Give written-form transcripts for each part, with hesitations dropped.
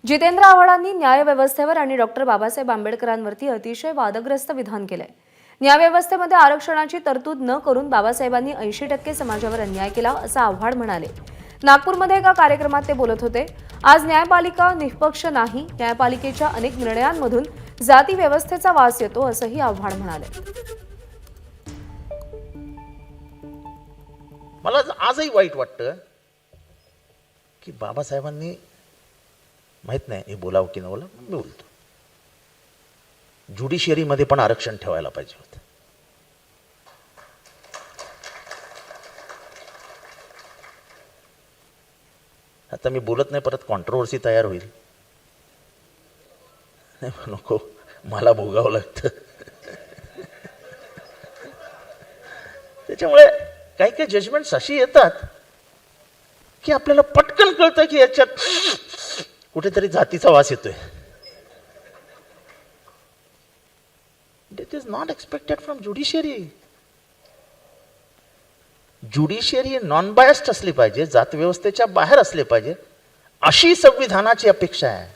जितेंद्र आव्हाडांनी न्यायव्यवस्थेवर आणि डॉक्टर बाबासाहेब आंबेडकरांवरती अतिशय वादग्रस्त विधान केलंय। न्यायव्यवस्थेमध्ये आरक्षणाची तरतूद न करून बाबासाहेबांनी 80% समाजावर अन्याय केला असं आव्हाड म्हणाले। नागपूरमध्ये एका कार्यक्रमात ते बोलत होते। आज न्यायपालिका निष्पक्ष नाही, न्यायपालिकेच्या अनेक निर्णयांमधून जाती व्यवस्थेचा वास येतो असंही आव्हाड म्हणाले। मला आजही वाईट वाटतं की बाबासाहेबांनी माहित नाही हे बोलावं की न बोलावं, मी बोलतो ज्युडिशियरीमध्ये पण आरक्षण ठेवायला पाहिजे होतं। आता मी बोलत नाही, परत कॉन्ट्रोवर्सी तयार होईल, नको मला भोगावं लागतं। त्याच्यामुळे काही काही जजमेंट्स अशी येतात की आपल्याला पटकन कळतं की याच्यात कुठेतरी जातीचा वास येतोय। It is not expected from judiciary. Judiciary non biased असली पाहिजे, जात व्यवस्थेच्या बाहेर असले पाहिजे, अशी संविधानाची अपेक्षा आहे।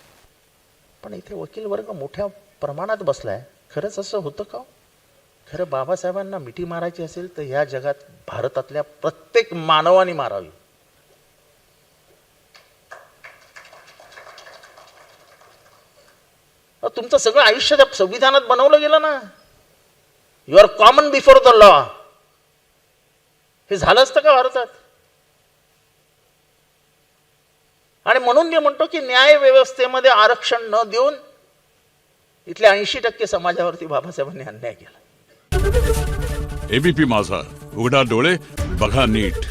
पण इथे वकील वर्ग मोठ्या प्रमाणात बसलाय। खरंच असं होतं का? खरं बाबासाहेबांना मिठी मारायची असेल तर ह्या जगात भारतातल्या प्रत्येक मानवाने मारावी। तुमचं सगळं आयुष्य त्या संविधानात बनवलं गेलं ना। You are common before the law. हे झालं असतं का भारतात? आणि म्हणून मी म्हणतो की न्याय व्यवस्थेमध्ये आरक्षण न देऊन इथल्या 80% समाजावरती बाबासाहेबांनी अन्याय केला। एबीपी माझा, उघडा डोळे बघा नीट।